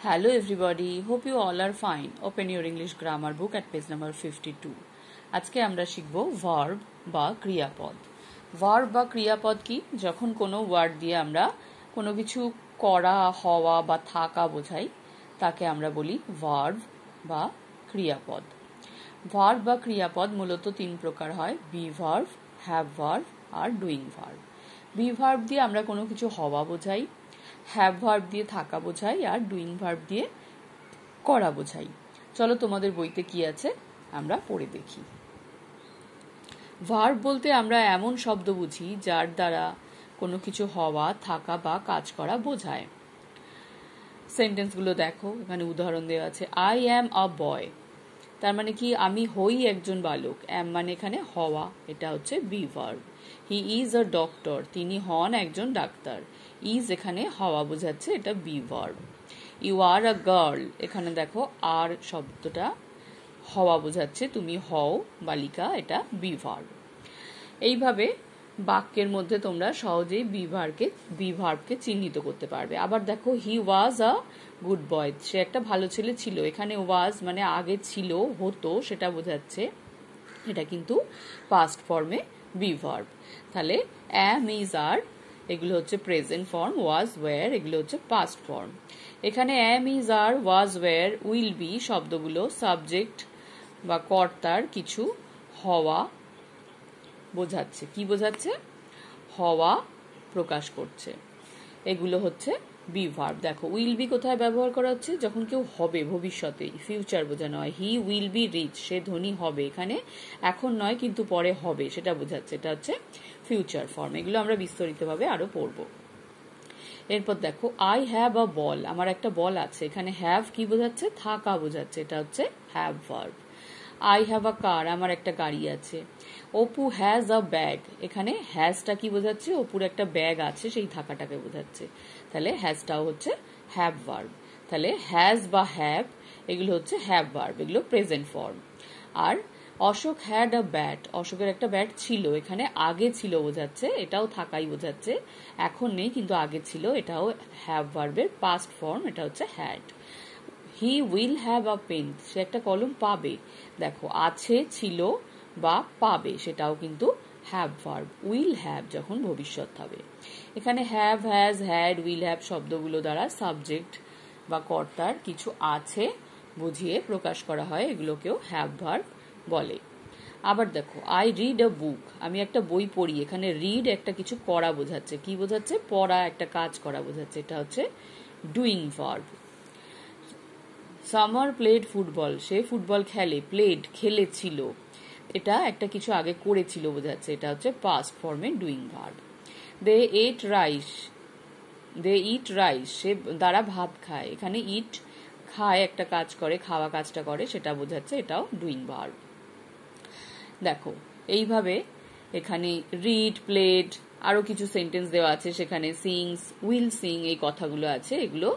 Hello everybody, hope you all are fine. Open your English grammar book at page number 52. আজকে আমরা শিখব verb বা ক্রিয়াপদ। Verb বা ক্রিয়াপদ কি? যখন কোনো ওয়ার্ড দিয়ে আমরা কোনো কিছু করা, হওয়া বা থাকা বোঝাই তাকে আমরা বলি ভার্ব বা ক্রিয়াপদ। ভার্ব বা ক্রিয়াপদ মূলত তিন প্রকার হয়: be verb, have verb are doing verb. Be verb দিয়ে আমরা কোনো কিছু হওয়া বোঝাই, হ্যাভ ভার্ব দিয়ে থাকা বোঝাই আর ডুইং ভার্ব দিয়ে করা বোঝাই। চলো তোমাদের বইতে কি আছে আমরা পড়ে দেখি। ভার্ব বলতে আমরা এমন শব্দ বুঝি যার দ্বারা কোনো কিছু হওয়া, থাকা বা কাজ করা বোঝায়। সেন্টেন্সগুলো দেখো, এখানে উদাহরণ দেওয়া আছে। আই অ্যাম আ বয়, তার মানে কি আমি হই একজন বালক। অ্যাম মানে এখানে হওয়া, এটা হচ্ছে be verb. He is a doctor, তিনি হন একজন ডাক্তার। ইজ এখানে হওয়া বোঝাচ্ছে, এটা be verb. You are a girl, এখানে দেখো আর শব্দটা হওয়া বোঝাচ্ছে, তুমি হও বালিকা, এটা বি ভার্ব। এইভাবে বাক্যের মধ্যে তোমরা সহজেই বি ভার্বকে চিহ্নিত করতে পারবে। আবার দেখো, হি ওয়াজ আ গুড বয়, সে একটা ভালো ছেলে ছিল। এখানে ওয়াজ মানে আগে ছিল, হতো, সেটা বোঝাচ্ছে, এটা কিন্তু পাস্ট ফর্মে বি ভার্ব। তাহলে অ্যাম, ইজ, আর এগুলো হচ্ছে প্রেজেন্ট ফর্ম, ওয়াজ, ওয়্যার এগুলো হচ্ছে পাস্ট ফর্ম। এখানে am, is, are, was, were, will be শব্দগুলো সাবজেক্ট বা কর্তার কিছু হওয়া বোঝাচ্ছে। কি বোঝাচ্ছে? হওয়া প্রকাশ করছে। এগুলো হচ্ছে বি ভার্ব। দেখো, উইল বি কোথায় ব্যবহার করা হচ্ছে? যখন কেউ হবে, ভবিষ্যতে, ফিউচার বোঝানো হয়। হি উইল বি রিচ, সে ধনী হবে। এখানে এখন নয় কিন্তু পরে হবে, সেটা বোঝাচ্ছে, এটা হচ্ছে ফিউচার ফর্ম। এগুলো আমরা বিস্তারিতভাবে আরো পড়ব। এরপর দেখো, আই হ্যাভ আ বল, আমার একটা বল আছে। এখানে হ্যাভ কি বোঝাচ্ছে? থাকা বোঝাচ্ছে, এটা হচ্ছে have verb. I have a car, আমার একটা গাড়ি আছে। অপু হ্যাজ আ ব্যাগ, এখানে হ্যাজটা কি বোঝাচ্ছে? অপুর একটা ব্যাগ আছে, সেই থাকাটাকে বোঝাচ্ছে। তাহলে হ্যাজটাও হচ্ছে হ্যাভ ভার্ব। তাহলে হ্যাজ বা হ্যাভ এগুলো হচ্ছে হ্যাভ ভার্ব, এগুলো প্রেজেন্ট ফর্ম। আর অশোক হ্যাড আ ব্যাট, অশোকের একটা ব্যাট ছিল। এখানে আগে ছিল বোঝাচ্ছে, এটাও থাকাই বোঝাচ্ছে। এখন নেই কিন্তু আগে ছিল, এটাও হ্যাভ ভার্বের পাস্ট ফর্ম, এটা হচ্ছে had. He will have a pen, সে একটা কলম পাবে। দেখো, আছে, ছিল বা পাবে, সেটাও কিন্তু হ্যাভ ভার্ব। উইল হ্যাভ যখন ভবিষ্যৎ হবে। এখানে have, has, had, will have শব্দগুলো দ্বারা সাবজেক্ট বা কর্তার কিছু আছে বুঝিয়ে প্রকাশ করা হয়, এগুলোকেও হ্যাভ ভার্ব বলে। আবার দেখো, আই রিড আ বুক, আমি একটা বই পড়ি। এখানে রিড একটা কিছু করা বোঝাচ্ছে। কি বোঝাচ্ছে? পড়া, একটা কাজ করা বোঝাচ্ছে, এটা হচ্ছে doing verb. Samar played football, সে ফুটবল খেলে। প্লেড খেলেছিল, এটা একটা কিছু আগে করেছিল বোঝাচ্ছে, এটা হচ্ছে পাস্ট ফর্মে ডুইং ভার্ব। দে এট রাইস, দে ইট রাইস, সে তারা ভাত খায়। এখানে ইট খায়, একটা কাজ করে, খাওয়া কাজটা করে, সেটা বোঝাচ্ছে, এটাও ডুইং ভার্ব। দেখো, এইভাবে এখানে রিড, প্লেড, আরো কিছু সেন্টেন্স দেওয়া আছে, সেখানে সিংস, উইল সিং এই কথাগুলো আছে। এগুলো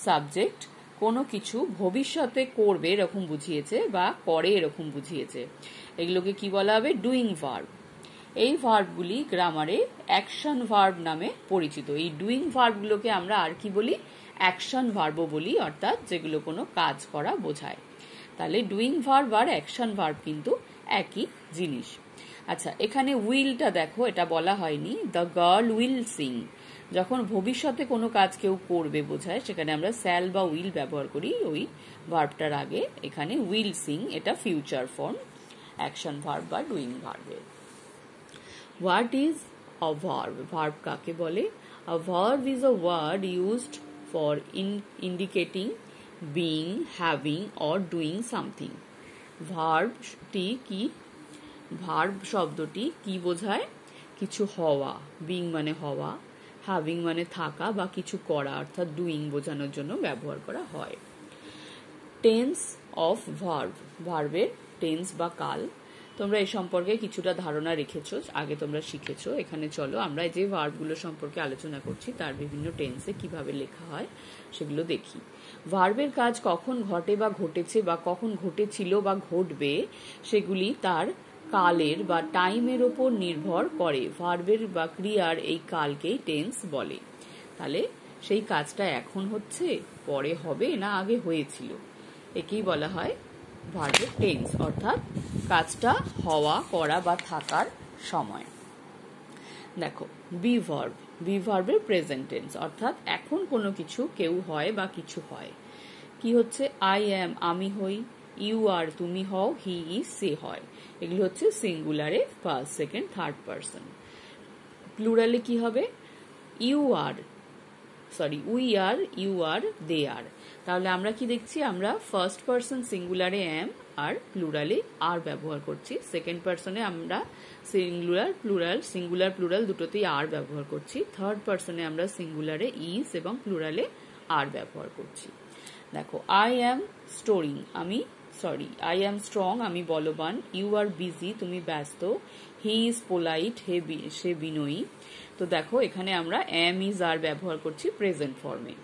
সাবজেক্ট কোনো কিছু ভবিষ্যতে করবে এরকম বুঝিয়েছে বা করে এরকম বুঝিয়েছে। এগুলোকে কি বলা হবে? Doing verb. এই ভার্বগুলি গ্রামারে অ্যাকশন ভার্ব নামে পরিচিত। এই ডুইং ভার্বগুলোকে আমরা আর কি বলি? অ্যাকশন ভার্বও বলি, অর্থাৎ যেগুলো কোনো কাজ করা বোঝায়। তাহলে ডুইং ভার্ব আর অ্যাকশন ভার্ব কিন্তু একই জিনিস। আচ্ছা, এখানে উইলটা দেখো, এটা বলা হয়নি। দ্য গার্ল উইল সিং, যখন ভবিষ্যতে কোনো কাজ কেউ করবে বোঝায়, সেখানে আমরা স্যাল বা উইল ব্যবহার করি ওই ভার্বটার আগে। এখানে উইল সিং, এটা ফিউচার ফর্ম অ্যাকশন ভার্ব বা ডুইং ভার্বের। What is a verb? Verb কাকে বলে? A verb is a word used for indicating being, having or doing something. ভার্বটি কি? ভার্ব শব্দটি কি বোঝায়? কিছু হওয়া, বিং মানে হওয়া, হ্যাভিং মানে থাকা বা কিছু করা, অর্থাৎ ডুইং বোঝানোর জন্য ব্যবহার করা হয়। টেন্স অফ ভার্ব, ভার্বের টেন্স বা কাল। তোমরা এই সম্পর্কে কিছুটা ধারণা রেখেছো, আগে তোমরা শিখেছো। এখানে চলো আমরা যে ভার্বগুলো সম্পর্কে আলোচনা করছি তার বিভিন্ন টেন্সে কিভাবে লেখা হয় সেগুলো দেখি। ভার্বের কাজ কখন ঘটে বা ঘটেছে বা কখন ঘটেছিল বা ঘটবে, সেগুলি তার কালের বা টাইমের ওপর নির্ভর করে। ভার্বের বা ক্রিয়ার এই কালকেই টেন্স বলে। তাহলে সেই কাজটা এখন হচ্ছে, পরে হবে, না আগে হয়েছিল, একেই বলা হয় ভার্বের টেন্স, অর্থাৎ কাজটা হওয়া, করা বা থাকার সময়। দেখো বি ভার্ব, বি ভার্বের প্রেজেন্ট টেন্স, অর্থাৎ এখন কোনো কিছু কেউ হয় বা কিছু হয়। কি হচ্ছে? আই অ্যাম আমি হই, ইউ আর তুমি হও, হি ইজ সে হয়। এগুলো হচ্ছে সিঙ্গুলারে ফার্স্ট, সেকেন্ড, থার্ড পার্সন। প্লুরালে কি হবে? You are, sorry we are, you are, they are. তাহলে আমরা কি দেখছি? আমরা ফার্স্ট পার্সন সিঙ্গুলারে অ্যাম আর প্লুরালে আর ব্যবহার করছি। সেকেন্ড পার্সনে আমরা সিঙ্গুলার প্লুরাল, সিঙ্গুলার প্লুরাল দুটোতেই আর ব্যবহার করছি। থার্ড পার্সনে আমরা সিঙ্গুলারে ইজ এবং প্লুরালে আর ব্যবহার করছি। দেখো I am storing, I am strong আমি বলবান, ইউ আর বিজি তুমি ব্যস্ত, হি ইজ পোলাইট সে বিনয়ী। তো দেখো এখানে আমরা অ্যাম ইজ আর ব্যবহার করছি প্রেজেন্ট ফর্মে।